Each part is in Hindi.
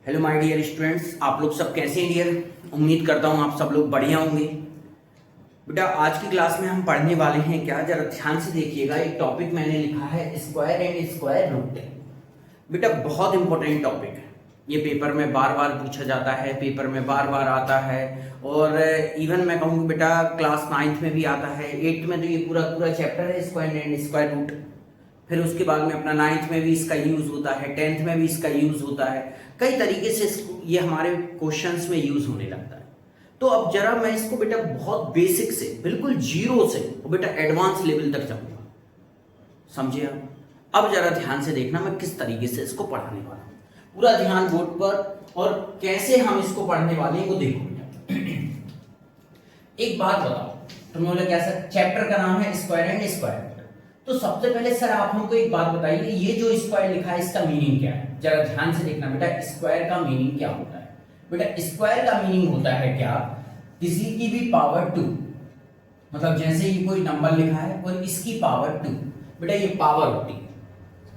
हेलो माय डियर स्टूडेंट्स, आप लोग सब कैसे हैं डियर। उम्मीद करता हूँ आप सब लोग बढ़िया होंगे। बेटा आज की क्लास में हम पढ़ने वाले हैं क्या, जरा ध्यान से देखिएगा। एक टॉपिक मैंने लिखा है स्क्वायर एंड स्क्वायर रूट। बेटा बहुत इंपॉर्टेंट टॉपिक है, ये पेपर में बार बार पूछा जाता है, पेपर में बार बार आता है और इवन मैं कहूँ बेटा क्लास 9th में भी आता है, 8th में तो ये पूरा पूरा चैप्टर है स्क्वायर एंड स्क्वायर रूट। फिर उसके बाद में अपना 9th में भी इसका यूज होता है, 10th में भी इसका यूज होता है, कई तरीके से ये हमारे क्वेश्चंस में यूज होने लगता है। तो अब जरा मैं इसको बेटा बहुत बेसिक से बिल्कुल जीरो से बेटा एडवांस लेवल तक जाऊंगा, समझे आप। अब जरा ध्यान से देखना मैं किस तरीके से इसको पढ़ाने वाला हूं, पूरा ध्यान बोर्ड पर और कैसे हम इसको पढ़ने वाले हैं वो देखो बेटा। एक बात बताओ, तुम्हें बोला कैसा चैप्टर का नाम है स्क्वायर एंड स्क्वायर। तो सबसे पहले सर आप हमको एक बात बताइए, ये जो स्क्वायर लिखा है इसका मीनिंग क्या है। जरा ध्यान से देखना बेटा, स्क्वायर का मीनिंग क्या होता है। बेटा स्क्वायर का मीनिंग होता है क्या, किसी की भी पावर 2, मतलब जैसे ये कोई नंबर लिखा है और इसकी पावर 2, बेटा ये पावर होती है,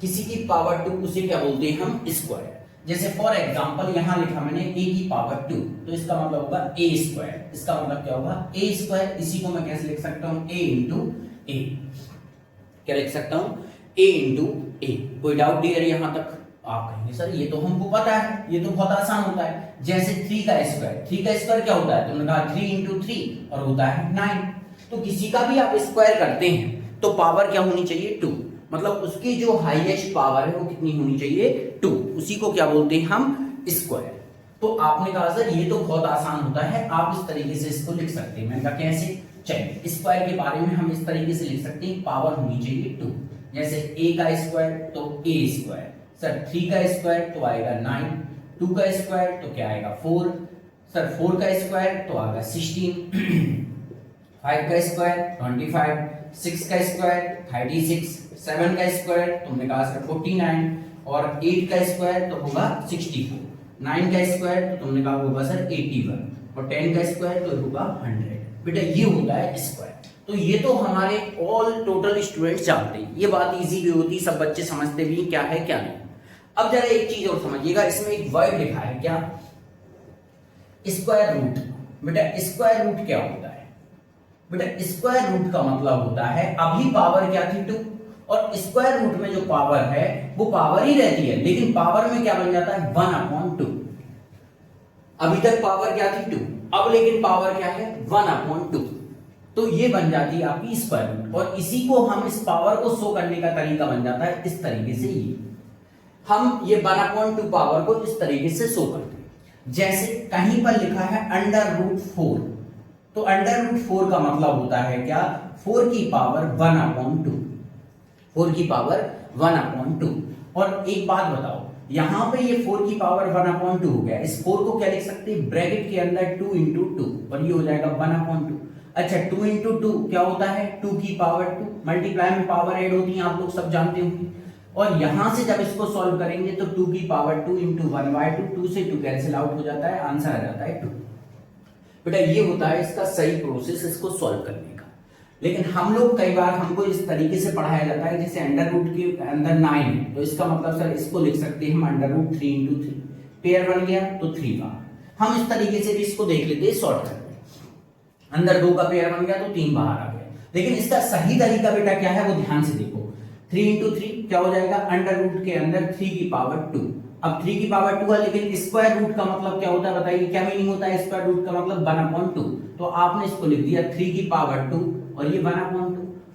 किसी की पावर 2 उसे क्या बोलते हैं हम, स्क्वायर। जैसे फॉर एग्जांपल यहां लिखा मैंने a की पावर 2, तो इसका मतलब होगा a स्क्वायर। इसका मतलब क्या होगा, a स्क्वायर। इसी को मैं कैसे लिख सकता हूं, a इंटू a। क्या लिख सकता हूं, a इंटू a। कोई डाउट डियर यहां तक? आप कहेंगे सर ये तो हमको पता है, ये तो बहुत आसान होता है। जैसे 3 का स्क्वायर, 3 का स्क्वायर क्या होता है, तुमने कहा 3 इंटू 3 और होता है 9। तो किसी का भी आप स्क्वायर करते हैं तो पावर क्या होनी चाहिए, 2। मतलब उसकी जो हाईएस्ट पावर है वो कितनी होनी चाहिए, 2। उसी को क्या बोलते हैं हम, स्क्वायर। तो आपने कहा सर ये तो बहुत आसान होता है, आप इस तरीके से इसको लिख सकते हैं। मैंने कहा कैसे, चलिए स्क्वायर के बारे में हम इस तरीके से लिख सकते हैं, पावर होनी चाहिए 2। जैसे a का स्क्वायर तो a स्क्वायर, सर 3 का स्क्वायर तो आएगा 9, 2 का स्क्वायर तो क्या आएगा 4, सर 4 का स्क्वायर तो आएगा 16, 5 का स्क्वायर 25, 6 का स्क्वायर 36, 7 का स्क्वायर तुमने कहा सर 49 और 8 का स्क्वायर तो होगा 64, 9 का स्क्वायर तो तुमने कहा होगा सर 81 और 10 का स्क्वायर तो होगा 100। बेटा ये होता है स्क्वायर। तो ये तो हमारे ऑल टोटल स्टूडेंट्स जानते हैं, ये बात इजी भी होती है, सब बच्चे समझते भी क्या है क्या नहीं। अब जरा एक चीज और समझिएगा, इसमें एक वर्ड लिखा है क्या, स्क्वायर रूट। बेटा स्क्वायर रूट क्या होता है, बेटा स्क्वायर रूट का मतलब होता है, अभी पावर क्या थी 2 और स्क्वायर रूट में जो पावर है वो पावर ही रहती है, लेकिन पावर में क्या बन जाता है 1/2। अभी तक पावर क्या थी 2, अब लेकिन पावर क्या है 1/2। तो ये बन जाती है आपकी स्क्वायर रूट, और इसी को हम इस पावर को शो करने का तरीका बन जाता है इस तरीके से। ये हम ये 1/2 पावर को इस तरीके से शो करते हैं। जैसे कहीं पर लिखा है √4, तो √4 का मतलब होता है क्या, 4 की पावर 1/2, 4 की पावर 1/2। और एक बात बताओ, यहां पे ये 4 की पावर 1/2 हो गया, इस 4 को क्या लिख सकते हैं, ब्रैकेट के अंदर 2 इंटू 2 और ये हो जाएगा 1/2। अच्छा 2 इंटू 2 क्या होता है, 2 की पावर 2, मल्टीप्लाई में पावर ऐड होती है, आप लोग सब जानते होंगे। और यहां से जब इसको सॉल्व करेंगे तो 2 की पावर 2 इंटू 1/2, 2 से 2 कैंसिल आउट हो जाता है, आंसर आ जाता है 2। बेटा ये होता है इसका सही प्रोसेस इसको सॉल्व करने का। लेकिन हम लोग कई बार हमको इस तरीके से पढ़ाया जाता है, जैसे अंडर रूट के अंदर 9 है तो इसका मतलब सर इसको लिख सकते हैं हम √3 इंटू 3, पेयर बन गया तो 3 बाहर। हम इस तरीके से भी इसको देख लेते हैं शॉर्ट करके, अंदर 2 का पेयर बन गया तो 3 बाहर आ गया। लेकिन इसका सही तरीका बेटा क्या है वो ध्यान से देखो, 3 इंटू 3 क्या हो जाएगा, अंडर रूट के अंदर 3 की पावर 2। अब 3 की पावर 2 है, लेकिन स्क्वायर रूट का मतलब क्या होता है बताइए, क्या मीनिंग होता है स्क्वायर रूट का मतलब 1/2। तो आपने इसको लिख दिया 3 की पावर 2 और ये 1/2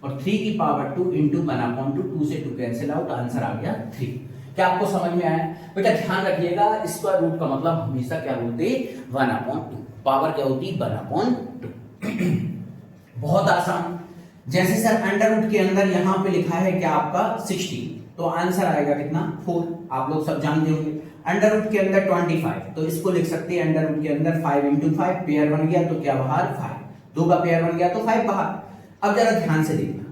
और 3 की पावर 2 इंटू 1/2, 2 से 2 कैंसिल आउट, आंसर आ गया 3। क्या आपको समझ में आया? बेटा ध्यान रखिएगा, स्क्वायर रूट का मतलब हमेशा क्या होते हैं 1/2, पावर क्या होती है 1/2। बहुत आसान। जैसे सर अंडर रूट के अंदर यहां पे लिखा है क्या आपका 16, तो आंसर आएगा कितना 4, आप लोग सब जानते होंगे। अंडर रूट के अंदर 25, तो इसको लिख सकते हैं अंडर रूट के अंदर 5 इंटू 5, पेयर बन गया तो क्या बाहर 5, 2 का पेयर बन गया तो 5 बाहर। अब जरा ध्यान से देखना,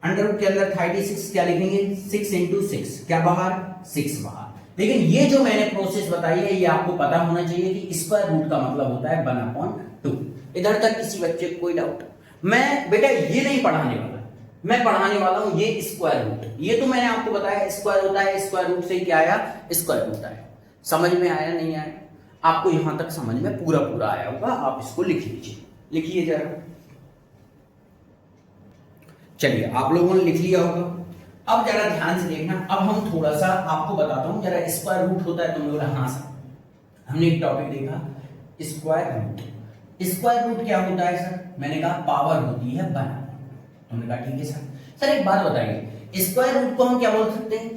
अंडर रूट के अंदर 36 क्या लिखेंगे, 6 इंटू 6 क्या बाहर 6 बाहर। लेकिन ये जो मैंने प्रोसेस बताई है ये आपको पता होना चाहिए कि स्क्वायर रूट का मतलब होता है 1/2। इधर तक किसी बच्चे को कोई डाउट? मैं बेटा ये नहीं पढ़ाने वाला, मैं पढ़ाने वाला हूं ये स्क्वायर रूट। ये तो मैंने आपको बताया स्क्वायर होता है, स्क्वायर रूट से क्या आया, स्क्वायर होता है। समझ में आया नहीं आया? आपको यहां तक समझ में पूरा पूरा आया होगा, आप इसको लिख लीजिए। लिखिए जरा। चलिए आप लोगों ने लिख लिया होगा। अब जरा ध्यान से देखना, अब हम थोड़ा सा आपको बताता हूं। जरा स्क्वायर रूट होता है, तुम लोग हाँ सर हमने एक टॉपिक देखा स्क्वायर रूट। स्क्वायर रूट क्या होता है सर? मैंने कहा पावर होती है 1। तुमने कहा ठीक है सर। सर एक बात बताइए, स्क्वायर रूट को हम क्या बोल सकते हैं?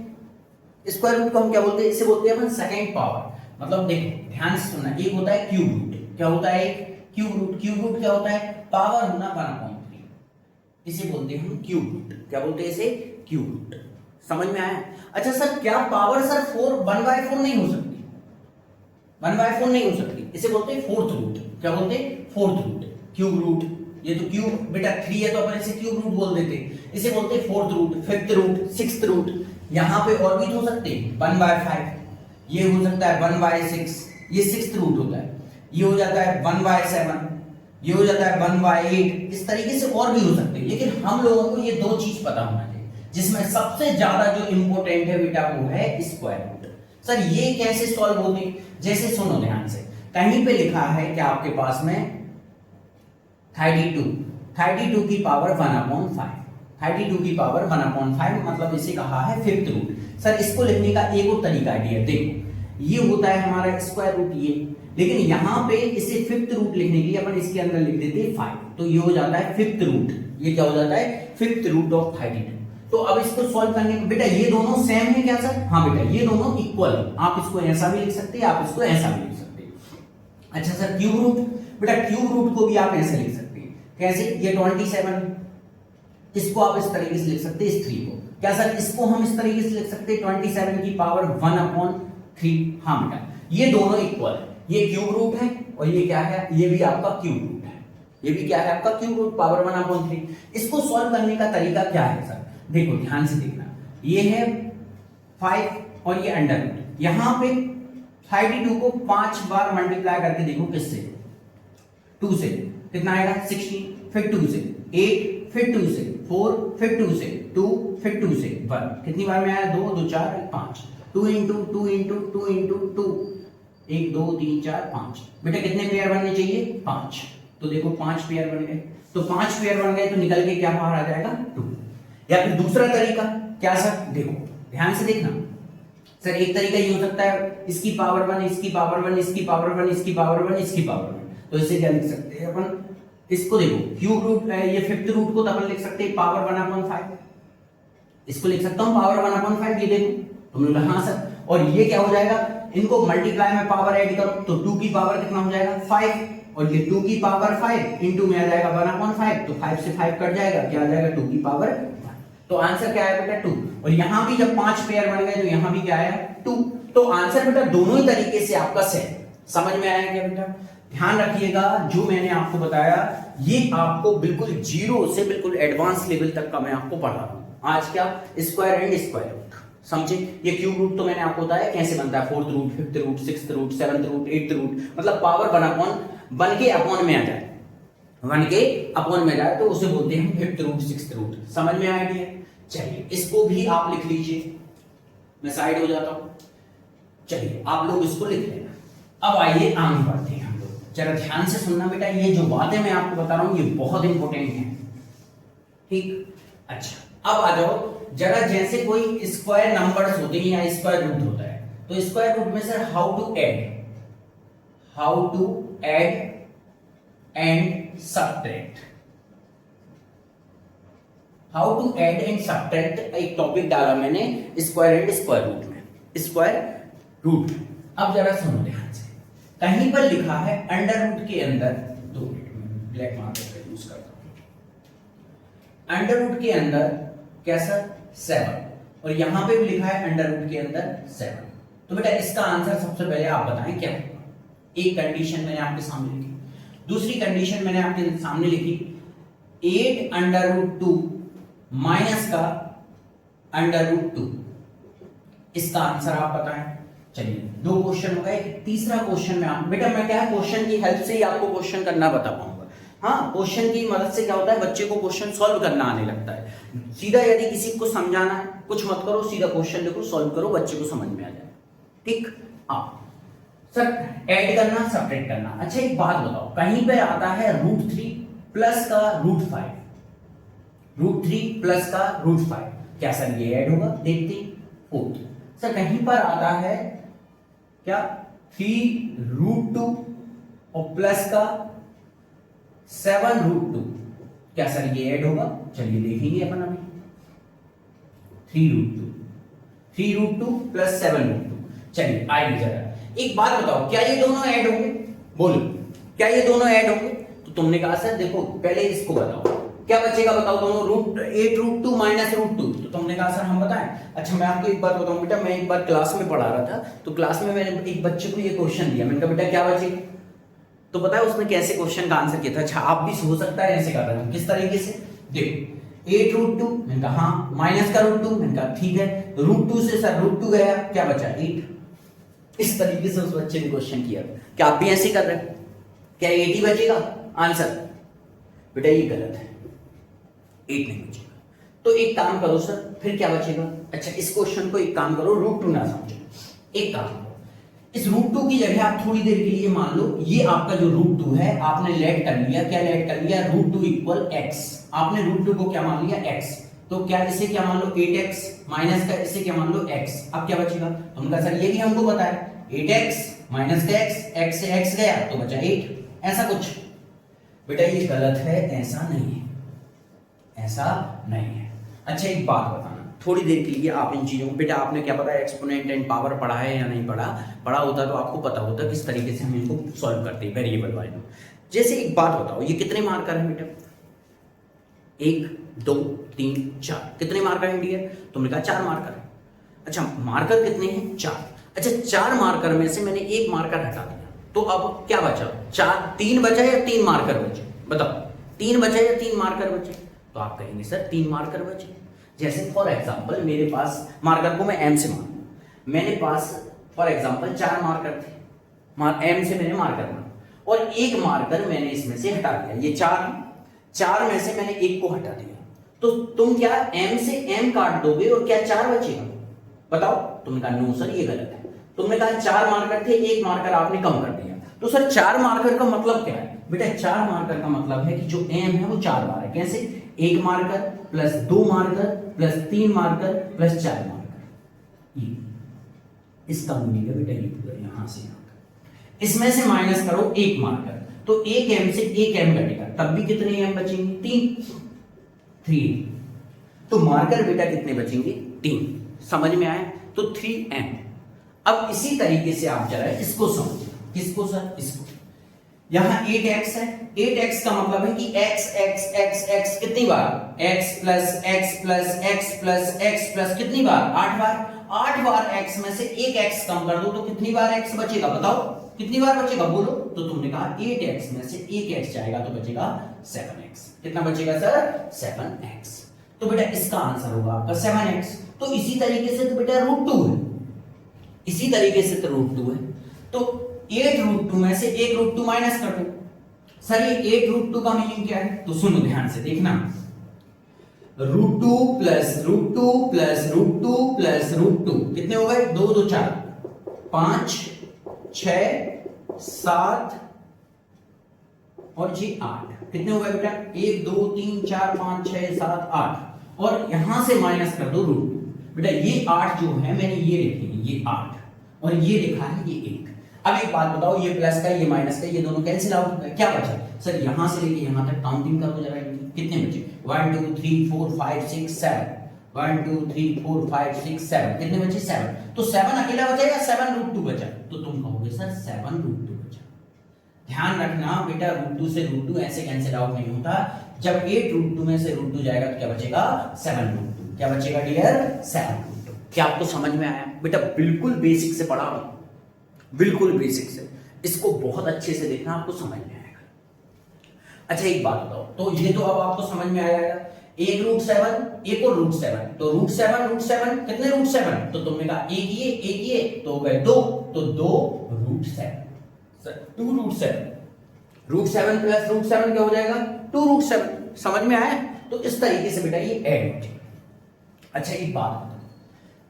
स्क्वायर रूट को हम क्या बोलते हैं? इसे बोलते हैं अपन सेकंड पावर। मतलब देखो ध्यान से सुनना, एक होता है क्यूब रूट। क्या होता है? Cube root. क्यूब रूट क्या होता है? पावर होना 1/3। इसे बोलते हैं हम क्यूब रूट। क्या बोलते हैं इसे? Cube root. समझ में आया? अच्छा सर क्या पावर सर 1/4 नहीं हो सकती? 1/4 नहीं हो सकती, इसे बोलते हैं फोर्थ रूट। क्या बोलते हैं? Fourth root. क्यूब रूट, ये तो क्यूब बेटा 3 है तो अपन इसे क्यूब रूट बोल देते हैं। इसे बोलते हैं fourth root, fifth root, sixth root. यहां पे और भी तो हो सकते हैं 1/5, ये हो सकता है 1/6, ये सिक्स्थ रूट होता है। ये हो जाता है 1/7, ये हो जाता है 1/8। इस तरीके से और भी हो सकते हैं, लेकिन हम लोगों को ये 2 चीज पता होना चाहिए, जिसमें सबसे ज्यादा जो इंपॉर्टेंट है बेटा वो है स्क्वायर रूट। सर ये कैसे सॉल्व होते? जैसे सुनो ध्यान से, कहीं पे लिखा है कि आपके पास में 32 की पावर 1/5, 32 की पावर 1/5 मतलब इसे कहा है फिफ्थ रूट। सर इसको लिखने का एक और तरीका है, देखो ये होता है हमारा स्क्वायर रूट ये, लेकिन यहां पे इसे फिफ्थ रूट लिखने के लिए अपन इसके अंदर लिख देते हैं 5, तो ये हो जाता है फिफ्थ रूट। ये क्या हो जाता है? Fifth root of 32। तो अब इसको सॉल्व करने के बेटा ये दोनों सेम है क्या सर? हाँ बेटा ये दोनों इक्वल है। आप इसको ऐसा भी लिख सकते हैं, आप इसको ऐसा भी लिख सकते हैं। अच्छा सर क्यूब रूट, बेटा क्यूब रूट को भी आप ऐसे लिख सकते हैं। कैसे? ये 27, इसको आप इस तरीके से लिख सकते हैं, इस 3 को। क्या सर इसको हम इस तरीके से लिख सकते हैं 27 की पावर 1/3? हाँ बेटा ये दोनों इक्वल है, ये क्यूब रूट है और ये क्या है? ये भी आपका क्यूब रूट है। ये भी क्या है आपका? Cube root, power 1/3। इसको सॉल्व करने का तरीका क्या है सर? देखो ध्यान से देखना, ये है 5 और ये अंडर रूट। यहां पे 32 को 5 बार मल्टीप्लाई करके देखो किससे? 2 से। कितना आएगा? 16, फिर 2 से 8, फिर 2 से 4, फिर 2 से 2, फिर 2 से 1। कितनी बार में आया? 2 2 4 5। 2 इंटू 2 इंटू 2 इंटू 2, 1 2 3 4 5। बेटा कितने पेयर बनने चाहिए? 5। तो देखो 5 पेयर बन गए। तो 5 पेयर बन गए तो निकल के क्या बाहर आ जाएगा? 2। या फिर दूसरा तरीका क्या सर? देखो ध्यान से देखना सर, एक तरीका ये हो सकता है इसकी पावर 1, इसकी पावर 1, इसकी पावर 1, इसकी पावर 1, इसकी पावर 1। तो इसे क्या लिख सकते हैं अपन? इसको देखो क्यूब रूट है, ये फिफ्थ रूट को तो अपन लिख सकते हैं पावर 1/5। इसको लिख सकता हूं पावर 1/5। ये देखो तुम लोग हाँ सर। और ये क्या हो जाएगा? इनको मल्टीप्लाई में पावर ऐड करो तो 2 की पावर कितना हो जाएगा? 5। और ये 2 की पावर 5 इंटू में आ जाएगा 1/5, तो 5 से 5 कट जाएगा, क्या आ जाएगा? 2 की पावर 1। तो आंसर क्या आया बेटा? 2। और यहां भी जब 5 पेयर बन गए तो यहां भी क्या आया? 2। तो आंसर बेटा दोनों ही तरीके से आपका सेम। समझ में आया क्या बेटा? ध्यान रखिएगा जो मैंने आपको बताया ये आपको बिल्कुल जीरो से बिल्कुल एडवांस लेवल तक का मैं आपको पढ़ा रहा हूं। आज क्या? Square and square root. समझे? ये क्यूब रूट तो मैंने आपको बताया कैसे बनता है, fourth root, fifth root, sixth root, seventh root, eighth root, मतलब पावर 1 के अपॉन में आ जाए, 1 के अपॉन में जाए तो उसे बोलते हैं फिफ्थ रूट, सिक्स्थ रूट। समझ में आया क्या? चलिए इसको भी आप लिख लीजिए, मैं साइड हो जाता हूं। चलिए आप लोग इसको लिख लेना। अब आइए आगे बढ़ते हैं हम लोग। जरा ध्यान से सुनना बेटा, ये जो बातें मैं आपको बता रहा हूं ये बहुत इंपॉर्टेंट है, ठीक? अच्छा अब आ जाओ जरा, जैसे कोई स्क्वायर नंबर्स होते हैं या स्क्वायर रूट होता है, तो स्क्वायर रूट में sir how to add and subtract, how to add and subtract एक टॉपिक डाला मैंने स्क्वायर एंड स्क्वायर रूट में, स्क्वायर रूट। अब जरा सुनो ध्यान से, कहीं पर लिखा है अंडर रूट के अंदर, 2 मिनट में ब्लैक मार्कर यूज करता हूं, अंडर रूट के अंदर कैसा 7, और यहां पे भी लिखा है अंडर रूट के अंदर 7। तो बेटा इसका आंसर सबसे पहले आप बताएं क्या होगा। एक कंडीशन मैंने आपके सामने लिखी, दूसरी कंडीशन मैंने आपके सामने लिखी 8 अंडर रूट 2 माइनस का अंडर रूट 2। इसका आंसर आप बताएं। चलिए 2 क्वेश्चन हो गए। तीसरा क्वेश्चन में आप बेटा, मैं क्या है क्वेश्चन की हेल्प से ही आपको क्वेश्चन करना बता पाऊंगा। हाँ, क्वेश्चन की मदद से क्या होता है, बच्चे को क्वेश्चन सॉल्व करना आने लगता है। सीधा यदि किसी को समझाना है, कुछ मत करो, सीधा क्वेश्चन लिखो, सॉल्व करो, बच्चे को समझ में आ जाए। ठीक? हाँ सर ऐड करना सब्ट्रैक्ट करना। अच्छा एक बात बताओ, कहीं पे आता है √3 प्लस का √5, √3 प्लस का √5, क्या सर ये ऐड होगा? देखते हैं। 4 सर कहीं पर आता है क्या 3√2 और प्लस का 7√2, क्या सर ये ऐड होगा? चलिए देखेंगे अपन अभी। 3√2 प्लस 7√2, चलिए आइए जरा एक बात बताओ, क्या ये दोनों ऐड होंगे? बोलो क्या ये दोनों ऐड होंगे? तो तुमने कहा सर देखो पहले इसको बताओ क्या बचेगा, बताओ दोनों 8√2 माइनस √2, तो तुमने कहा सर हम बताएं। अच्छा मैं आपको एक बात बताऊं बेटा, मैं एक बार क्लास में पढ़ा रहा था, तो क्लास में मैंने एक बच्चे को ये क्वेश्चन दिया, मैंने कहा बेटा क्या बचेगा, तो पता है उसने कैसे क्वेश्चन का आंसर किया था? अच्छा आप भी हो सकता है ऐसे कर रहे हो, किस तरीके से देखो 8√2, मैंने कहा हाँ, माइनस का √2, मैंने कहा ठीक है, √2 से सर √2 गया, क्या बचा 8। इस तरीके से उस बच्चे ने क्वेश्चन किया। क्या आप भी ऐसे कर रहे हैं? क्या 8 ही बचेगा आंसर? बेटा ये गलत है, 8 नहीं बचेगा। तो एक काम करो सर, फिर क्या बचेगा? अच्छा इस क्वेश्चन को एक काम करो, √2 ना समझो, एक काम करो, इस √2 की जगह आप थोड़ी देर के लिए मान लो ये आपका जो √2 है आपने लेट कर लिया, क्या लेट कर लिया? √2 इक्वल x, आपने √2 को क्या मान लिया? x, तो क्या इसे क्या मान लो 8x माइनस का इसे क्या मान लो x, अब क्या बचेगा? हमने कहा सर ये भी हमको पता है 8x माइनस का x से x गया तो बचा 8, ऐसा कुछ। बेटा ये गलत है, ऐसा नहीं है, ऐसा नहीं है। अच्छा एक बात बताना, थोड़ी देर के लिए आप इन चीजों को, बेटा आपने क्या पता एक्सपोनेंट एंड पावर पढ़ा है या नहीं पढ़ा? पढ़ा होता तो आपको पता होता किस तरीके से हम इनको सॉल्व करते हैं वेरिएबल वाइज। जैसे एक बात बताओ, ये कितने मार्कर है बेटा? 1 2 3 4, कितने मार्कर है डियर? तुमने कहा 4 मार्कर है। अच्छा मार्कर कितने हैं? 4। अच्छा 4 मार्कर में से मैंने एक मार्कर हटा दिया, तो अब क्या बचा? 3 बचा या 3 मार्कर बचे? बताओ 3 बचा या 3 मार्कर बचे? तो आप कहेंगे सर 3 मार्कर बचे। जैसे फॉर एग्जांपल मेरे पास, मार्कर को मैं m से मानूं, मेरे पास फॉर एग्जांपल 4 मार्कर थे, m से मैंने मार्कर माना और एक मार्कर मैंने इसमें से हटा दिया, ये 4 में से मैंने एक को हटा दिया, तो तुम क्या m से m काट दोगे और क्या 4 बचेगा? बताओ। तुमने कहा नो सर ये गलत है, तुमने कहा 4 मार्कर थे, एक मार्कर आपने कम कर दिया, तो सर 4 मार्कर का मतलब क्या है? बेटा 4 मार्कर का मतलब है कि जो m है वो 4 बार है। कैसे? 1 marker plus 2 marker plus 3 marker plus 4 marker, ये इसका मीनिंग है बेटा ये पूरा यहां से यहां तक। इसमें से माइनस करो 1 मार्कर, तो 1 m से 1 m घटेगा, तब भी कितने m बचेंगे? 3। तो मार्कर बेटा कितने बचेंगे? 3। समझ में आया? तो 3m। अब इसी तरीके से आप जरा इसको समझिए। किसको सर? इसको। यहां 8x है, 8x का मतलब है कि x कितनी बार? x plus x plus x plus x plus कितनी बार? 8 बार। 8 बार x में से एक x कम कर दो तो कितनी बार x बचेगा? बताओ कितनी बार बचेगा, बोलो। तो तुमने कहा 8x में से एक x जाएगा तो बचेगा 7x। कितना बचेगा सर? 7x। तो बेटा इसका आंसर होगा आपका 7x। तो इसी तरीके से तो बेटा √2 है, इसी तरीके से तो √2 है, तो 8√2 में से एक √2 माइनस कर दो। सर ये 8√2 का मीनिंग क्या है? तो सुनो ध्यान से देखना, √2 प्लस √2 प्लस √2 प्लस √2 कितने हो गए? 2 2 4 5 6 7 और जी 8। कितने हो गए बेटा? 1 2 3 4 5 6 7 8 और यहां से माइनस कर दो √2। बेटा ये 8 जो है मैंने ये लिखे, ये 8 और ये लिखा है ये 1। अब एक बात बताओ, ये प्लस का ये माइनस का ये दोनों कैंसिल आउट हो गए, क्या बचा? सर यहां से लेके यहां तक काउंटिंग करो जरा, कितने बचे? 1 2 3 4 5 6 7 1 2 3 4 5 6 7 कितने बचे? 7। तो 7 अकेला बचा या 7√2 बचा? तो तुम कहोगे सर 7√2 बचा। ध्यान रखना बेटा, √2 से √2 ऐसे कैंसिल आउट नहीं होता। जब 8√2 में से √2 जाएगा तो क्या बचेगा? 7√2। क्या बचेगा डियर? 7√2। क्या आपको समझ में आया? बेटा बिल्कुल बेसिक से पढ़ा रहा हूं, बिल्कुल बेसिक से, इसको बहुत अच्छे से देखना, आपको समझ में आएगा। अच्छा एक बात बताओ, तो ये तो अब आपको समझ में आया, एक √7 एक और √7, तो √7 कितने √7? तो तुमने कहा एक ये तो हो गए 2, तो 2 √7, 2 √7, √7 प्लस √7 क्या हो जाएगा? 2 √7। समझ में आया? तो इस तरीके से बेटा ये ऐड हो जाएगा। अच्छा एक बात बताओ,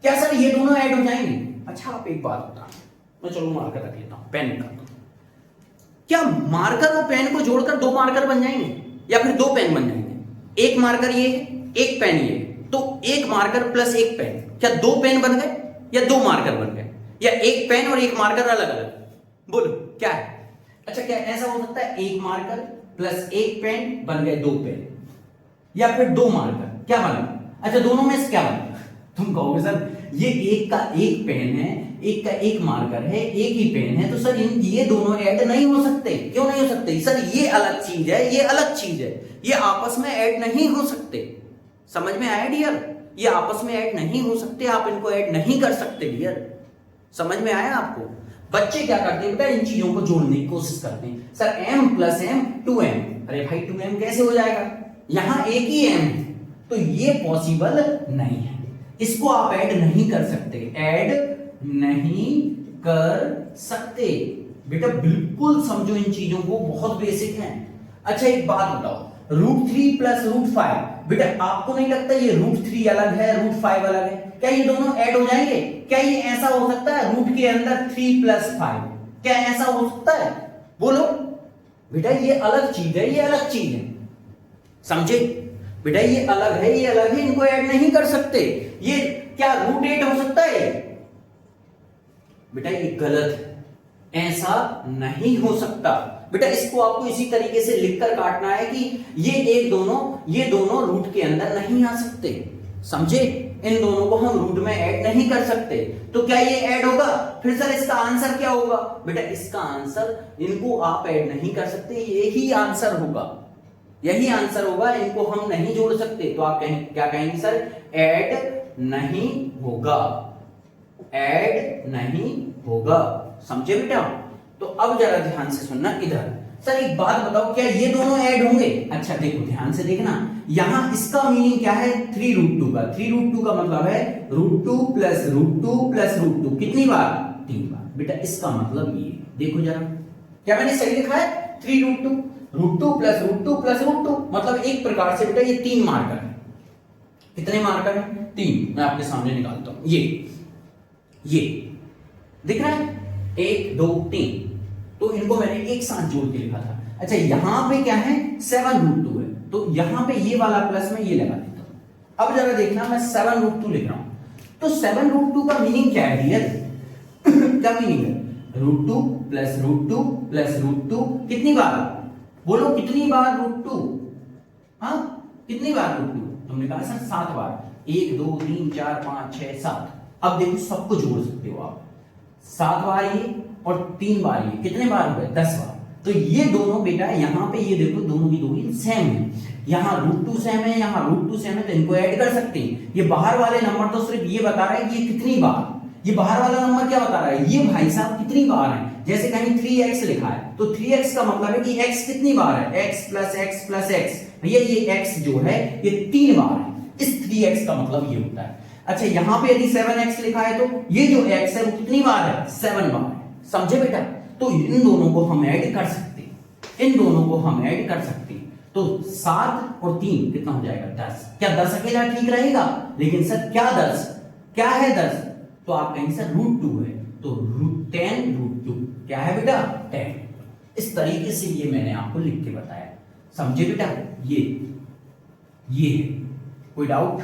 क्या सर ये दोनों ऐड हो जाएंगे? अच्छा आप एक बात बताओ, मैं चलो मार्कर रख लेता हूं, पेन निकालता हूं। क्या मार्कर और पेन को जोड़कर दो मार्कर बन जाएंगे या फिर दो पेन बन जाएंगे? एक मार्कर ये है, एक पेन ये है, तो एक मार्कर प्लस एक पेन, क्या दो पेन बन गए या दो मार्कर बन गए, या एक पेन और एक मार्कर अलग अलग? बोलो क्या है? अच्छा, क्या ऐसा हो सकता है एक मार्कर प्लस एक पेन बन गए दो पेन, या फिर दो मार्कर क्या बना? अच्छा, दोनों में से क्या बना? तुम कहोगे सर ये एक का एक पेन है, एक का एक मार्कर है, एक ही पेन है, तो सर ये दोनों ऐड नहीं हो सकते। क्यों नहीं हो सकते? सर ये अलग चीज है, ये अलग चीज है, ये आपस में ऐड नहीं हो सकते। समझ में आया डियर? ये आपस में ऐड नहीं हो सकते, आप इनको ऐड नहीं कर सकते डियर। समझ में आया आपको? बच्चे क्या करते हैं बेटा, इन चीजों को जोड़ने की कोशिश करते हैं। Sir m plus m 2m, अरे भाई 2m कैसे हो जाएगा? यहां एक ही m है, तो ये पॉसिबल नहीं है, इसको आप ऐड नहीं कर सकते, ऐड नहीं कर सकते। बेटा बिल्कुल समझो इन चीजों को, बहुत बेसिक है। अच्छा एक बात बताओ, √3 प्लस √5, बेटा आपको नहीं लगता ये √3 अलग है, √5 अलग है? क्या ये दोनों ऐड हो जाएंगे? क्या ये ऐसा हो सकता है रूट के अंदर 3 प्लस 5? क्या ऐसा हो सकता है? बोलो बेटा, ये अलग चीज है, ये अलग चीज है, समझे बेटा? ये अलग है, ये अलग है, इनको ऐड नहीं कर सकते। ये क्या √8 हो सकता है? बेटा ये गलत है, ऐसा नहीं हो सकता। बेटा इसको आपको इसी तरीके से लिखकर काटना है कि ये दोनों रूट के अंदर नहीं आ सकते, समझे? इन दोनों को हम रूट में ऐड नहीं कर सकते, तो क्या ये ऐड होगा? फिर सर इसका आंसर क्या होगा? बेटा इसका आंसर, इनको आप ऐड नहीं कर सकते, यही आंसर होगा, यही आंसर होगा, इनको हम नहीं जोड़ सकते। तो आप क्या कहेंगे सर? ऐड नहीं होगा, ऐड नहीं होगा, समझे बेटा? तो अब जरा ध्यान से सुनना इधर। सर एक बात बताओ, क्या ये दोनों ऐड होंगे? अच्छा देखो, ध्यान से देखना, यहां इसका मीनिंग क्या है? 3√2 का। 3√2 का मतलब है √2 प्लस √2 प्लस √2, कितनी बार? 3 बार। बेटा इसका मतलब ये देखो जरा, क्या मैंने सही लिखा है? 3√2, √2 प्लस √2 प्लस √2, मतलब एक प्रकार से बेटा ये 3 मार्कर है। कितने मार्कर है? 3। मैं आपके सामने निकालता हूं, ये दिख रहा है, 1 2 3, तो इनको मैंने एक साथ जोड़ के लिखा था। अच्छा यहां पे क्या है? 7√2 है, तो यहां पे ये वाला प्लस में ये लगा देता हूं। अब जरा देखना, मैं 7√2 लिख रहा हूं, तो 7√2 का मीनिंग क्या है डियर? क्या मीनिंग है? √2 प्लस √2 प्लस √2, कितनी बार? बोलो कितनी बार √2? हाँ कितनी बार √2? तुमने कहा सर 7 बार, 1 2 3 4 5 6 7। अब देखो सबको जोड़ सकते हो आप, 7 बार ये और 3 बार ये, कितने बार हुए? 10 बार। तो ये दोनों बेटा यहाँ पे ये देखो, दोनों की दोनों सेम है, यहाँ √2 सेम है, यहाँ √2 सेम है, तो इनको ऐड कर सकते हैं। ये बाहर वाले नंबर तो सिर्फ ये बता रहा है कि ये कितनी बार, ये बाहर वाला नंबर क्या बता रहा है? ये भाई साहब कितनी बार है। जैसे कहीं 3x लिखा है, तो 3x का मतलब है कि x कितनी बार है? x plus x plus x, भैया ये x जो है ये 3 बार है, इस 3x का मतलब ये होता है। अच्छा यहाँ पे यदि 7x लिखा है, तो ये जो x है वो कितनी बार है? 7 बार है, समझे बेटा? तो इन दोनों को हम ऐड कर सकते हैं, इन दोनों को हम ऐड कर सकते हैं। तो 7 और 3 कितना हो जाएगा? 10। क्या 10 अकेला ठीक रहेगा? लेकिन सर क्या 10 क्या है? 10 तो आप कहेंगे सर √2 है, तो 10√2 क्या है बेटा? 10। इस तरीके से ये मैंने आपको लिख के बताया, समझे बेटा? ये है, कोई डाउट?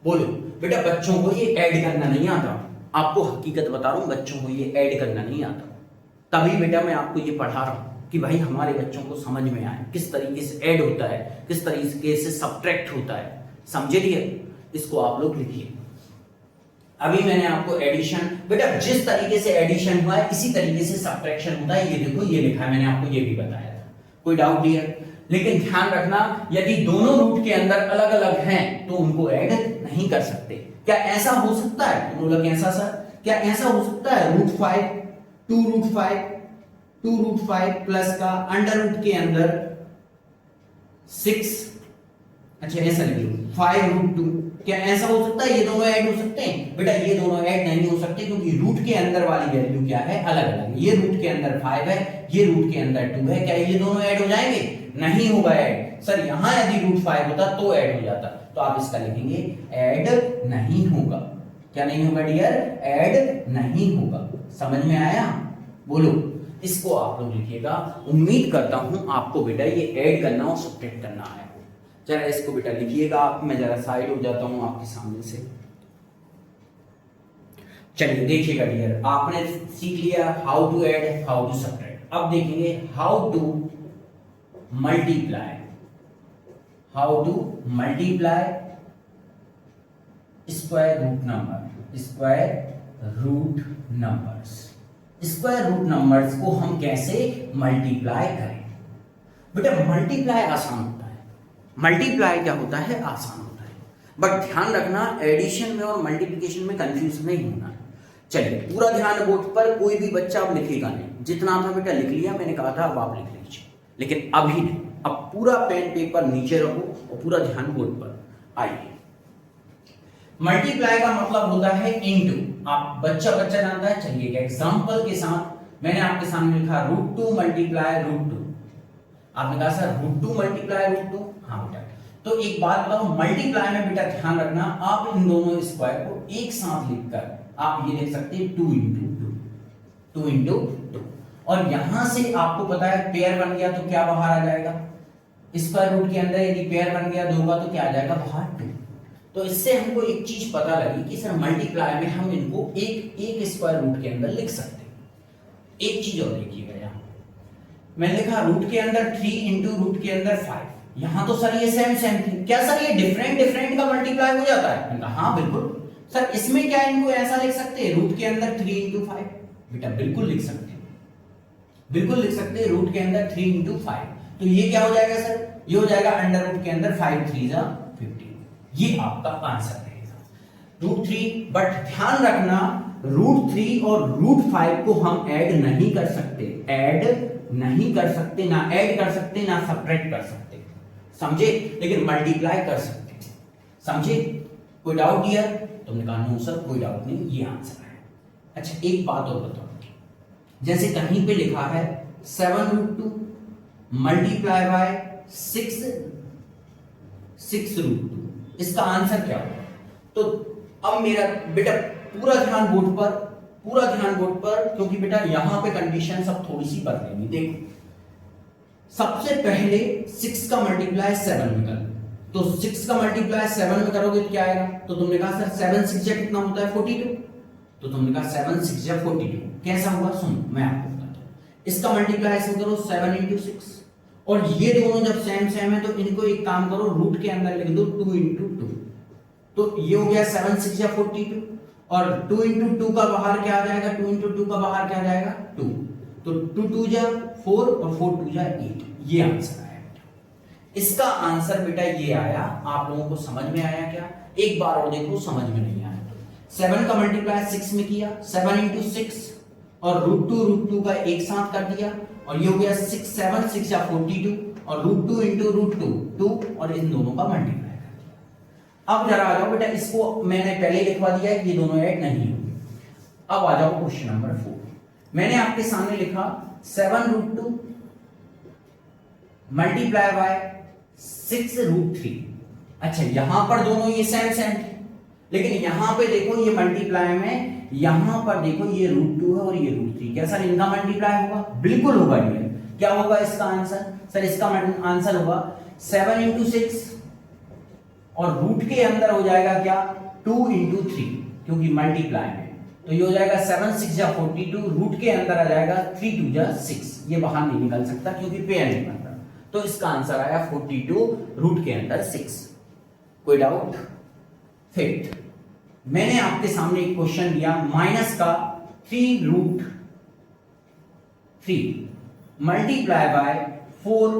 बोलो बेटा, बच्चों को ये ऐड करना नहीं आता, आपको हकीकत बता रहा हूं, बच्चों को ये ऐड करना नहीं आता। तभी बेटा मैं आपको ये पढ़ा रहा हूं कि भाई हमारे बच्चों को समझ में आए किस तरीके से ऐड होता है, किस तरीके से सब्ट्रैक्ट होता है, समझे डियर? इसको आप लोग लिखिए। अभी मैंने आपको एडिशन, बेटा जिस तरीके से एडिशन हुआ है इसी तरीके से सब्ट्रैक्शन होता है। ये देखो ये लिखा है, मैंने आपको ये भी बताया था। कोई डाउट डियर? लेकिन ध्यान रखना, यदि दोनों रूट के अंदर अलग अलग हैं तो उनको ऐड नहीं कर सकते। क्या ऐसा हो सकता है? तुम लोग कैसा सर? क्या ऐसा हो सकता है √5 2√5 प्लस का अंडर रूट के अंदर 6, अच्छा ऐसा लिख लो 5√2, क्या ऐसा हो सकता है? ये दोनों ऐड हो सकते हैं? बेटा ये दोनों ऐड नहीं हो सकते, क्योंकि रूट के अंदर वाली वैल्यू क्या है? अलग अलग है। ये रूट के अंदर 5 है, ये रूट के अंदर 2 है, क्या ये दोनों ऐड हो जाएंगे? नहीं होगा ऐड। सर यहां यदि √5 होता तो ऐड हो जाता, तो आप इसका लिखेंगे ऐड नहीं होगा। क्या नहीं होगा डियर? ऐड नहीं होगा। समझ में आया? बोलो। इसको आप लोग लिखिएगा। उम्मीद करता हूं आपको बेटा ये ऐड करना और सब्ट्रैक्ट करना आया हो। जरा इसको बेटा लिखिएगा आप, मैं जरा साइड हो जाता हूं आपके सामने से। चलिए देखिएगा डियर, आपने सीख लिया how to add, how to subtract. अब देखेंगे how to multiply. How to multiply square root number, square root numbers. Square root numbers को हम कैसे मल्टीप्लाई करें? बेटा मल्टीप्लाई आसान होता है। मल्टीप्लाई क्या होता है? आसान होता है। बट ध्यान रखना एडिशन में और मल्टीप्लिकेशन में कंफ्यूज नहीं होना। चलिए पूरा ध्यान बोर्ड पर, कोई भी बच्चा अब लिखेगा नहीं। जितना था बेटा लिख लिया, मैंने कहा था अब आप लिख लीजिए, लेकिन अभी नहीं। अब पूरा पेन पेपर नीचे रखो और पूरा ध्यान बोर्ड पर। आइए, मल्टीप्लाई का मतलब होता है इनटू। आप बच्चा जानता है। चलिए एक एग्जांपल के साथ मैंने आपके सामने लिखा √2 मल्टीप्लाई √2। आपने कहा सर √2 मल्टीप्लाई √2? हाँ बेटा। तो एक बात बताओ, मल्टीप्लाई में बेटा ध्यान रखना, आप इन दोनों स्क्वायर को एक साथ लिखकर आप ये लिख सकते हैं 2 × 2 और यहां से आपको पता है पेयर बन गया तो क्या बाहर आ जाएगा? स्क्वायर रूट के अंदर यदि पेयर बन गया 2 का तो क्या आ जाएगा बाहर? 2। तो इससे हमको एक चीज पता लगी कि सर मल्टीप्लाई में हम इनको एक स्क्वायर रूट के अंदर लिख सकते हैं। एक चीज और देखिएगा, यहां मैंने लिखा रूट के अंदर 3 × रूट के अंदर 5। यहां तो सर ये सेम थी। क्या सर ये डिफरेंट का मल्टीप्लाई हो जाता है? मैंने कहा हाँ बिल्कुल सर। इसमें क्या इनको ऐसा लिख सकते हैं रूट के अंदर 3 × 5? बेटा बिल्कुल लिख सकते हैं, बिल्कुल लिख सकते हैं रूट के अंदर 3 × 5। तो ये क्या हो जाएगा सर? ये हो जाएगा अंडर रूट के अंदर 5 × 3 = 15। ये आपका आंसर रहेगा √3। बट ध्यान रखना √3 और √5 को हम ऐड नहीं कर सकते, ऐड नहीं कर सकते, ना ऐड कर सकते ना सब्ट्रैक्ट कर सकते, समझे? लेकिन मल्टीप्लाई कर सकते, समझे? कोई डाउट डियर? तुमने कहा नो सर कोई डाउट नहीं, ये आंसर है। अच्छा एक बात और बताओ, जैसे कहीं पे लिखा है 7√2 मल्टीप्लाई बाय 6√2, इसका आंसर क्या होगा? तो अब मेरा बेटा पूरा ध्यान बोर्ड पर, पूरा ध्यान बोर्ड पर, क्योंकि बेटा यहां पे कंडीशन सब थोड़ी सी बदलेंगी। देखो सबसे पहले 6 का मल्टीप्लाई 7 में करो, तो 6 का मल्टीप्लाई 7 में करोगे तो क्या आएगा? तो तुमने कहा सर 7 × 6 कितना होता है? 42। तो तुमने कहा 7 × 6 = 42। कैसा होगा सुनो मैं आपको बताता हूं। इसका मल्टीप्लाई ऐसे करो 7 × 6, और ये दोनों जब सेम है तो इनको एक काम करो रूट के अंदर लिख दो 2 × 2। तो ये हो गया 7 × 6 = 42, और 2 × 2 का बाहर क्या आ जाएगा? 2 × 2 का बाहर क्या आ जाएगा? 2। तो 2 × 2 = 4 और 4 × 2 = 8। ये आंसर आया बेटा। इसका आंसर बेटा ये आया। आप लोगों को समझ में आया क्या? एक बार और देखो, समझ में नहीं आया तो 7 का मल्टीप्लाई 6 में किया, 7 × 6 और √2 का एक साथ कर दिया, और ये हो गया 6 7 6 = 42, और √2 × √2 2, और इन दोनों का मल्टीप्लाई कर दिया। अब जरा आ जाओ बेटा, इसको मैंने पहले लिखवा दिया है कि ये दोनों ऐड नहीं होंगे। अब आ जाओ क्वेश्चन नंबर 4। मैंने आपके सामने लिखा 7√2 मल्टीप्लाई बाय 6√3। अच्छा यहां पर दोनों ये सेम थे, लेकिन यहां पे देखो ये मल्टीप्लाई में, यहां पर देखो ये √2 है और ये √3। क्या सर इनका मल्टीप्लाई होगा? बिल्कुल होगा। ये क्या होगा इसका आंसर? सर इसका आंसर होगा 7 × 6, और रूट के अंदर हो जाएगा क्या? 2 × 3, क्योंकि मल्टीप्लाई में। तो ये हो जाएगा 7 6 = 42, रूट के अंदर आ जाएगा 3 2 = 6। ये बाहर नहीं निकल सकता क्योंकि पेयर नहीं बन रहा। तो इसका आंसर आया 42, रूट के अंदर 6। कोई डाउट? फिफ्थ, मैंने आपके सामने एक क्वेश्चन दिया माइनस का 3√3 मल्टीप्लाई बाय 4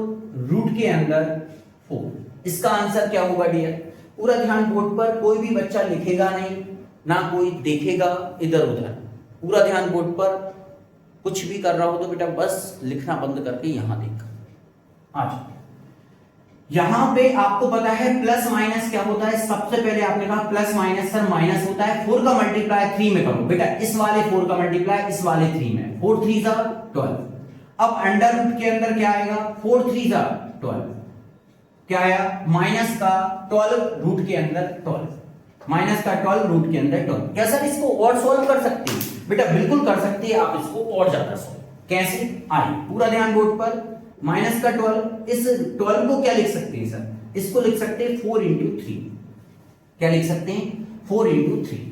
रूट के अंदर 4। इसका आंसर क्या होगा डियर? पूरा ध्यान बोर्ड पर, कोई भी बच्चा लिखेगा नहीं, ना कोई देखेगा इधर उधर। पूरा ध्यान बोर्ड पर, कुछ भी कर रहा हो तो बेटा बस लिखना बंद करके यहां देख। आज यहां पे आपको पता है प्लस माइनस क्या होता है? सबसे पहले आपने कहा प्लस माइनस सर माइनस होता है। 4 का मल्टीप्लाई 3 में करो बेटा, इस वाले 4 का मल्टीप्लाई इस वाले 3 में, 4 3 = 12। अब अंडर रूट के अंदर क्या आएगा? 4 3 = 12। क्या आया? माइनस का 12 रूट के अंदर 12, माइनस का 12 रूट के अंदर 12। क्या सर इसको और सॉल्व कर सकते हैं? बेटा बिल्कुल कर सकते हैं आप इसको और ज्यादा सॉल्व। कैसे? आइए पूरा ध्यान बोर्ड पर। माइनस का 12, इस 12 को क्या लिख सकते हैं सर? इसको लिख सकते हैं 4 इंटू 3। क्या लिख सकते हैं? 4 इंटू 3।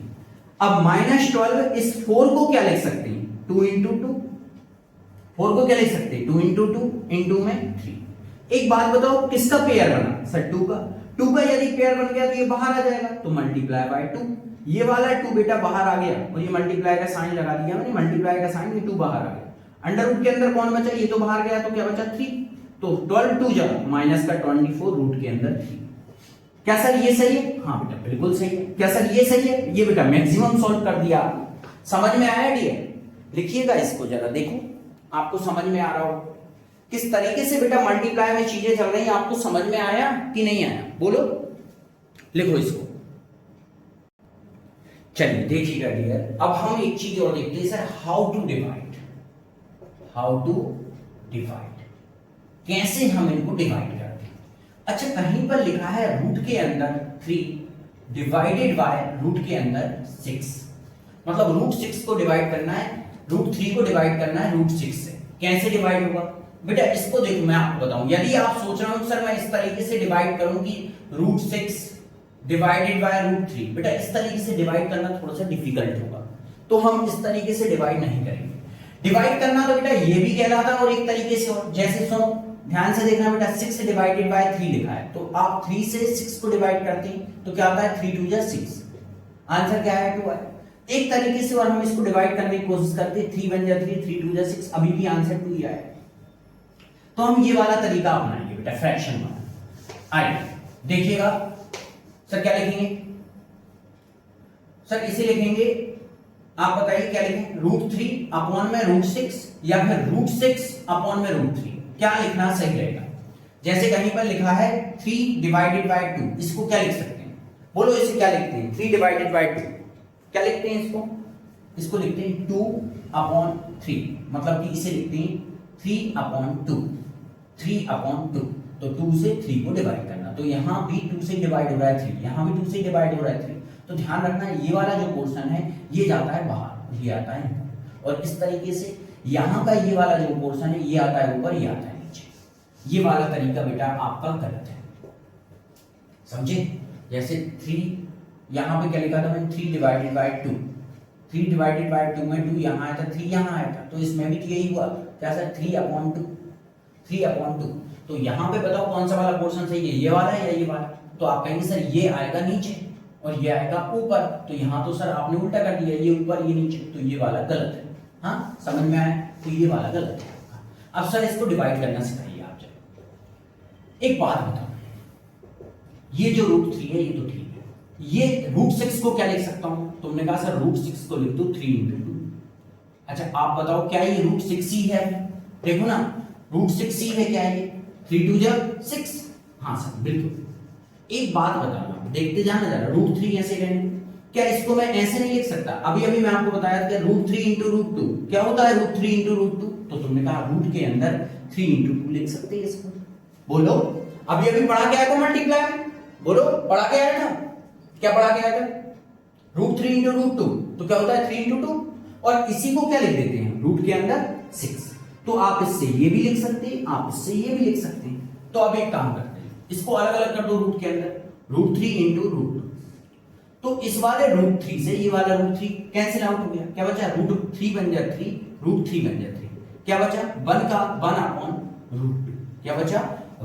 अब माइनस 12 इस 4 को क्या लिख सकते हैं? 2 इंटू 2। 4 को क्या लिख सकते हैं? 2 इंटू 2 इंटू में 3। एक बात बताओ, किसका पेयर बना सर? 2 का। 2 का यदि पेयर बन गया तो ये बाहर आ जाएगा, तो मल्टीप्लाई बाय 2। ये वाला 2 बेटा बाहर आ गया और ये मल्टीप्लाई का साइन लगा दिया मैंने, मल्टीप्लाई का साइन, ये 2 बाहर आ गया। अंडर रूट के अंदर कौन बचा? ये तो बाहर गया, तो क्या बचा? 3। तो 12 2 जा माइनस का 24 रूट के अंदर 3। क्या सर ये सही है? हाँ बेटा बिल्कुल सही है। क्या सर ये सही है? ये बेटा मैक्सिमम सॉल्व कर दिया। समझ में आया डियर? लिखिएगा इसको जरा, देखो आपको समझ में आ रहा हो किस तरीके से बेटा मल्टीप्लाई में चीजें चल रही हैं। आपको समझ में आया कि नहीं आया? बोलो, लिखो इसको। चलिए देखिएगा डियर, अब हम एक चीज और देखते हैं sir, how to divide. How to divide, कैसे हम इनको डिवाइड करते हैं। अच्छा, कहीं पर लिखा है रूट के अंदर 3 डिवाइडेड बाय रूट के अंदर 6, मतलब रूट 6 को डिवाइड करना है, रूट 3 को डिवाइड करना है रूट 6 से। कैसे डिवाइड होगा बेटा? इसको देखो, मैं आपको बताऊं। यदि आप सोच रहे हो सर मैं इस तरीके से डिवाइड करूं कि रूट 6 डिवाइडेड बाय रूट 3, बेटा इस तरीके से डिवाइड करना थोड़ा सा डिफिकल्ट होगा, तो हम इस तरीके से डिवाइड नहीं करेंगे। डिवाइड करना तो बेटा ये भी कहलाता है और एक तरीके से और, जैसे सुनो ध्यान से देखना बेटा, 6 डिवाइडेड बाय 3 लिखा है, तो आप 3 से 6 को डिवाइड करते हैं तो क्या आता है? 3 2 जा 6, आंसर क्या है? 2 है। एक तरीके से और हम इसको डिवाइड करने की कोशिश करते हैं, 3 1 जा 3, 3 2 जा 6, अभी भी आंसर 2 ही आएगा। तो हम ये वाला तरीका अपनाएंगे बेटा फ्रैक्शन वाला। आइए देखिएगा सर, क्या लिखेंगे सर? इसे लिखेंगे, आप बताइए क्या लिखें? रूट 3 अपॉन में रूट 6 या फिर रूट 6 अपॉन में रूट 3, क्या लिखना सही रहेगा? जैसे कहीं पर लिखा है 3 डिवाइडेड बाय 2, इसको क्या लिख सकते हैं? बोलो इसे क्या लिखते हैं? 3 डिवाइडेड बाय 2 क्या लिखते हैं इसको? इसको लिखते हैं 2 अपॉन 3, मतलब कि इसे लिखते हैं 3 अपॉन 2, 3 अपॉन 2। तो 2 से 3 को डिवाइड करना, तो यहां भी 2 से डिवाइड हो रहा है 3, यहां भी 2 से डिवाइड हो रहा है 3। तो ध्यान रखना ये वाला जो पोर्शन है ये जाता है बाहर, ये आता है, और इस तरीके से यहां का ये वाला जो पोर्शन है ये आता है ऊपर, ये आता है नीचे। ये वाला तरीका बेटा आपका गलत है, समझे? जैसे 3 यहां पे क्या लिखा था मैंने? 3 डिवाइडेड बाय 2, 3 डिवाइडेड बाय 2 में 2 यहां आया था, 3 यहां आया था, तो इसमें भी यही हुआ। क्या सर? 3 upon 2, 3 upon 2। तो यहां पे बताओ कौन सा वाला पोर्शन सही है, ये वाला है या ये वाला? तो आप कहेंगे सर ये आएगा नीचे और ये आएगा ऊपर, तो यहाँ तो सर आपने उल्टा कर दिया, ये ऊपर ये नीचे, तो ये वाला गलत है। हाँ समझ में आया? तो ये वाला गलत है आपका। अब सर इसको डिवाइड करना सिखाइए आप जरा। एक बात बताओ, ये जो रूट 3 है ये तो ठीक है, ये रूट 6 को क्या लिख सकता हूं? तुमने कहा सर रूट 6 को लिख दो 3 इंटू 2। अच्छा आप बताओ क्या ये रूट 6 ही है? देखो ना रूट 6 ही है, क्या है ये? 3 2 जा 6। हाँ सर बिल्कुल। एक बात बताना, देखते जाना जरा, रूट 3 ऐसे करेंगे, क्या इसको मैं ऐसे नहीं लिख सकता? अभी अभी मैं आपको बताया था रूट 3 इंटू रूट 2 क्या होता है? रूट 3 इंटू रूट 2, तो तुमने कहा रूट के अंदर 3 इंटू 2 लिख सकते हैं इसको। बोलो, अभी अभी पढ़ा के आया था मल्टीप्लाई में, बोलो पढ़ा के आया था, क्या पढ़ा के आया था? रूट 3 इंटू रूट 2, तो क्या होता है? 3 इंटू 2, और इसी को क्या लिख देते हैं? रूट के अंदर 6। तो आप इससे ये भी लिख सकते हैं, आप इससे ये भी लिख सकते हैं। तो अब एक काम करते हैं, इसको अलग अलग कर दो रूट के अंदर, रूट 3 इंटू रूट 2। तो इस वाले रूट 3 से ये वाला रूट 3 कैंसिल आउट हो गया, क्या बचा? रूट 3 बन जा 3, रूट 3 बन जा 3, क्या बचा? 1 का 1 अपॉन रूट 2, क्या बचा?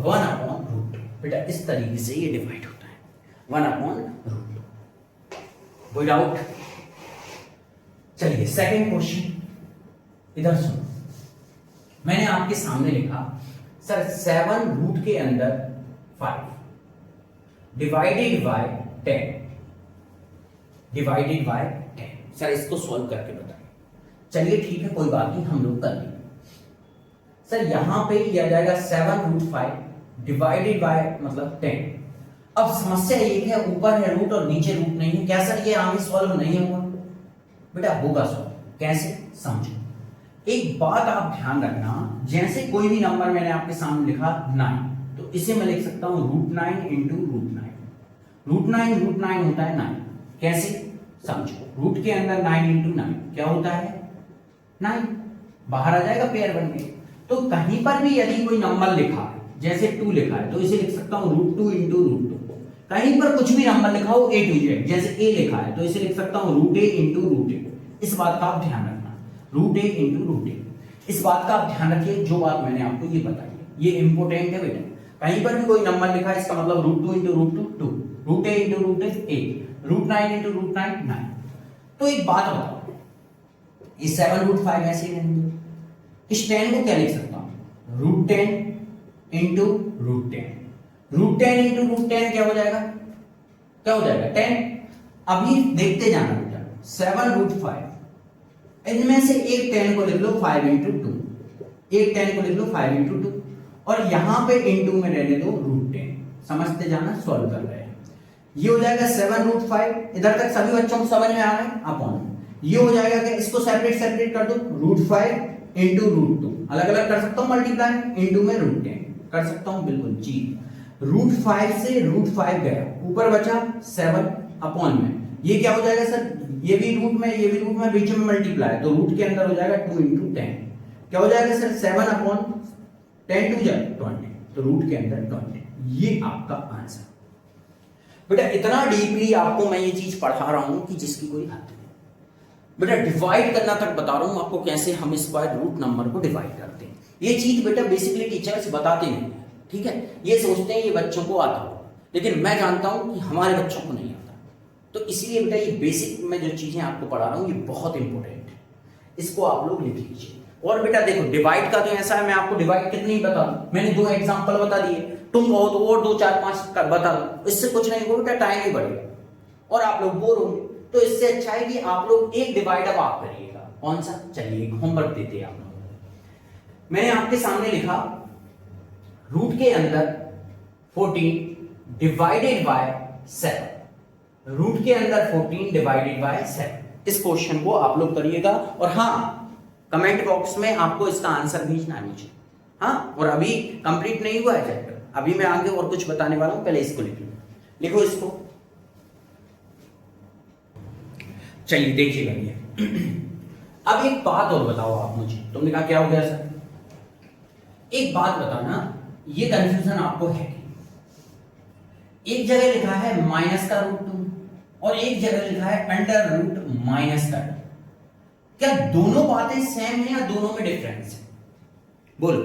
1 अपॉन रूट 2। बेटा इस तरीके से ये डिवाइड होता है, 1 अपॉन रूट 2। कोई डाउट? चलिए सेकंड क्वेश्चन, इधर सुनो। मैंने आपके सामने लिखा सर 7 रूट के अंदर 5 divided by 10, divided by 10। Sir इसको सॉल्व करके बताएं। चलिए ठीक है कोई बात नहीं, हम लोग कर लेंगे। सर यहां पे ये आ जाएगा 7 रूट 5 डिवाइडेड बाय मतलब 10। अब समस्या ये है ऊपर है रूट और नीचे रूट नहीं है, क्या सर ये आगे सॉल्व नहीं होगा? बेटा होगा सॉल्व, कैसे समझो। एक बात आप ध्यान रखना, जैसे कोई भी नंबर मैंने आपके सामने लिखा 9, तो इसे मैं लिख सकता हूं रूट 9 इंटू रूट 9। रूट 9 होता है 9, कैसे समझो रूट के अंदर 9 इंटू 9 क्या होता है 9, बाहर आ जाएगा पेयर बन के। तो कहीं पर भी यदि कोई नंबर लिखा है जैसे 2 लिखा है तो इसे लिख सकता हूं √2 इंटू √2। कहीं पर कुछ भी नंबर लिखा हो A to Z जैसे A लिखा है तो इसे लिख सकता हूं √A इंटू √A। इस बात का आप ध्यान रखना, √A इंटू √A। इस बात का आप ध्यान रखिए जो बात मैंने आपको ये बताई, ये इंपॉर्टेंट है बेटा। कहीं पर भी कोई नंबर लिखा है इसका मतलब √2 into √2 2, √A into √A 8, √9 into √9 9। तो एक बात बताओ, इस 7√5 ऐसे ही रहने दो। इस 10 को क्या लिख सकता हूं √10 इंटू √10। √10 इंटू √10 क्या हो जाएगा, क्या हो जाएगा 10। अभी देखते जाना बेटा, 7√5 इनमें से एक 10 को लिख लो 5 इंटू 2, एक 10 को लिख लो 5 इंटू 2 और यहां पे इंटू में रहने दो √10। समझते जाना, सॉल्व कर रहे हैं। ये हो जाएगा 7√5, इधर तक सभी बच्चों को समझ में आ रहा है अपॉन। ये हो जाएगा कि इसको सेपरेट कर दो, √5 इंटू √2 अलग अलग कर सकता हूं, मल्टीप्लाई इंटू में √10 कर सकता हूं, बिल्कुल जी। √5 से √5 गया, ऊपर बचा 7 अपॉन में। ये क्या हो जाएगा सर, ये भी रूट में ये भी रूट में, बीच में मल्टीप्लाई, तो रूट के अंदर हो जाएगा 2 इंटू 10। क्या हो जाएगा सर 7 अपॉन 10 टू 20, तो रूट के अंदर 20। ये आपका आंसर। बेटा इतना डीपली आपको मैं ये चीज पढ़ा रहा हूं कि जिसकी कोई हद नहीं। बेटा डिवाइड करना तक बता रहा हूं आपको कैसे हम स्क्वायर रूट नंबर को डिवाइड करते हैं। ये चीज बेटा बेसिकली टीचर्स बताते नहीं है, ठीक है। ये सोचते हैं ये बच्चों को आता हो, लेकिन मैं जानता हूं कि हमारे बच्चों को नहीं आता। तो इसलिए बेटा ये बेसिक में जो चीजें आपको पढ़ा रहा हूं ये बहुत इंपॉर्टेंट है, इसको आप लोग लिख लीजिए। और बेटा देखो डिवाइड का तो ऐसा है, मैं आपको डिवाइड कितनी बता दूं, मैंने 2 एग्जांपल बता दिए, तुम कहो तो और 2 4 5 बता दो, इससे कुछ नहीं होगा बेटा, टाइम ही बढ़ेगा और आप लोग बोर होंगे। तो इससे अच्छा है कि आप लोग एक डिवाइड अब आप करिएगा। कौन सा, चलिए होमवर्क देते हैं आप लोग। मैंने आपके सामने लिखा रूट के अंदर 14 डिवाइडेड बाय 7, रूट के अंदर 14 डिवाइडेड बाय 7। इस क्वेश्चन को आप लोग करिएगा और हाँ कमेंट बॉक्स में आपको इसका आंसर भेजना है मुझे। हाँ, और अभी कंप्लीट नहीं हुआ है चैप्टर, अभी मैं आगे और कुछ बताने वाला हूं, पहले इसको लिखो इसको। चलिए देखिएगा ये। अब एक बात और बताओ आप मुझे, तुमने कहा क्या हो गया सर, एक बात बताना, ये कंफ्यूजन आपको है कि एक जगह लिखा है माइनस का √2 और एक जगह लिखा है अंडर रूट माइनस का 2। क्या दोनों बातें सेम है या दोनों में डिफरेंस है? बोलो,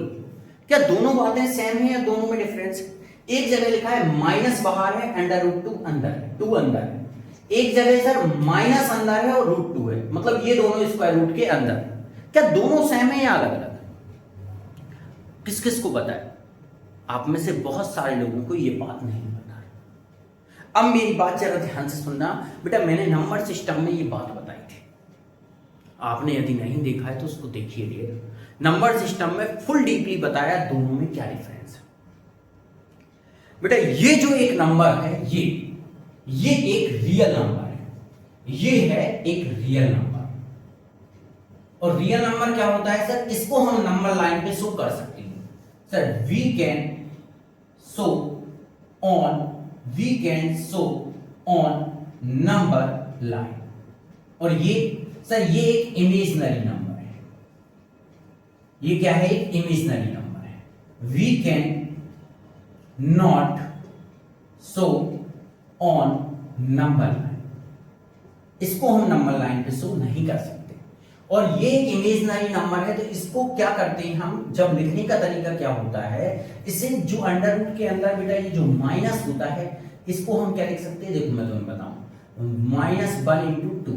क्या दोनों बातें सेम है या दोनों में डिफरेंस है? एक जगह लिखा है माइनस बाहर है, अंडर √2 अंदर है, 2 अंदर है। एक जगह सर माइनस अंदर है और √2 है, मतलब ये दोनों स्क्वायर रूट के अंदर। क्या दोनों सेम है या अलग अलग? किस किस को पता है? आप में से बहुत सारे लोगों को ये बात नहीं पता है। अब मेरी बात जरा ध्यान से सुनना बेटा, मैंने नंबर सिस्टम में ये बात बताई थी, आपने यदि नहीं देखा है तो उसको देखिए। नंबर सिस्टम में फुल डीपली बताया दोनों में क्या डिफरेंस है। बेटा ये जो एक नंबर है ये एक रियल नंबर है, ये है एक रियल नंबर। और रियल नंबर क्या होता है सर, इसको हम नंबर लाइन पे शो कर सकते हैं sir. We can show on number line. और ये सर ये एक इमेजिनरी नंबर है, ये क्या है, एक इमेजिनरी नंबर है। We can not show on number line, इसको हम नंबर लाइन पे शो नहीं कर सकते। और ये एक इमेजिनरी नंबर है, तो इसको क्या करते हैं हम, जब लिखने का तरीका क्या होता है, इसे जो अंडर रूट के अंदर बेटा ये जो माइनस होता है इसको हम क्या लिख सकते हैं, देखो मैं तुम्हें बताऊं, -1 इंटू 2,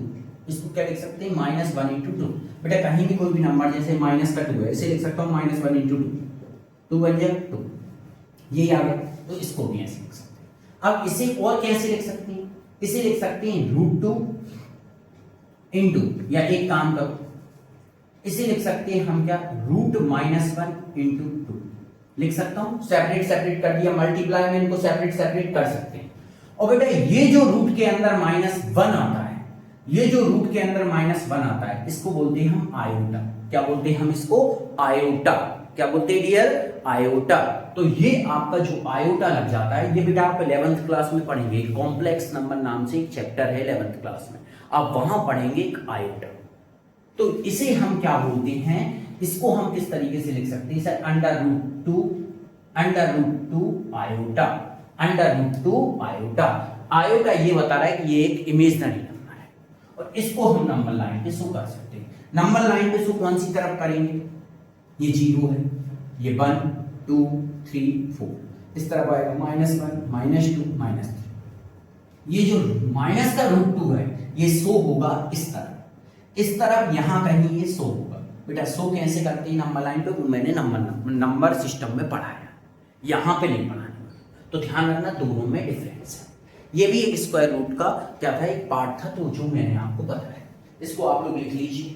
इसको क्या लिख सकते हैं, -1 इंटू 2। बेटा कहीं भी कोई भी नंबर जैसे माइनस का 2 है, इसे लिख सकता हूं -1 इंटू 2 बन जाएगा 2, ये आ गया। तो इसको भी ऐसे लिख सकते हैं। अब इसे और कैसे लिख सकते हैं, इसे लिख सकते हैं √2 इंटू, या एक काम करो इसे लिख सकते हैं हम क्या, √-1 इंटू 2 लिख सकता हूं। सेपरेट कर दिया, मल्टीप्लाई में इनको सेपरेट कर सकते हैं। और बेटा ये जो रूट के अंदर -1 आता है, ये जो रूट के अंदर -1 आता है, इसको बोलते हैं हम आयोटा। क्या बोलते हैं हम इसको, आयोटा। क्या बोलते हैं डियर, आयोटा। तो ये आपका जो आयोटा लग जाता है, ये बेटा आप 11th क्लास में पढ़ेंगे, कॉम्प्लेक्स नंबर नाम से एक चैप्टर है 11th क्लास में, आप वहां पढ़ेंगे एक आयोटा। तो इसे हम क्या बोलते हैं, इसको हम किस तरीके से लिख सकते हैं, sir under root two iota, under root two iota. Iota ये बता रहा है कि ये एक इमेजिनरी नंबर है और इसको हम नंबर लाइन पे शो कर सकते हैं। नंबर लाइन पे शो कौन सी तरफ करेंगे, ये 0 है, ये 1 2 3 4, इस तरफ आएगा -1 -2 -3। ये जो माइनस का √2 है ये शो होगा इस तरफ यहां कहीं ये शो होगा। बेटा शो कैसे करते हैं नंबर लाइन पे, वो मैंने नंबर सिस्टम में पढ़ाया, यहां पे नहीं पढ़ाने। तो ध्यान रखना दोनों में डिफरेंस है। ये भी एक स्क्वायर रूट का क्या था, एक पार्ट था, तो जो मैंने आपको बताया, इसको आप लोग लिख लीजिए।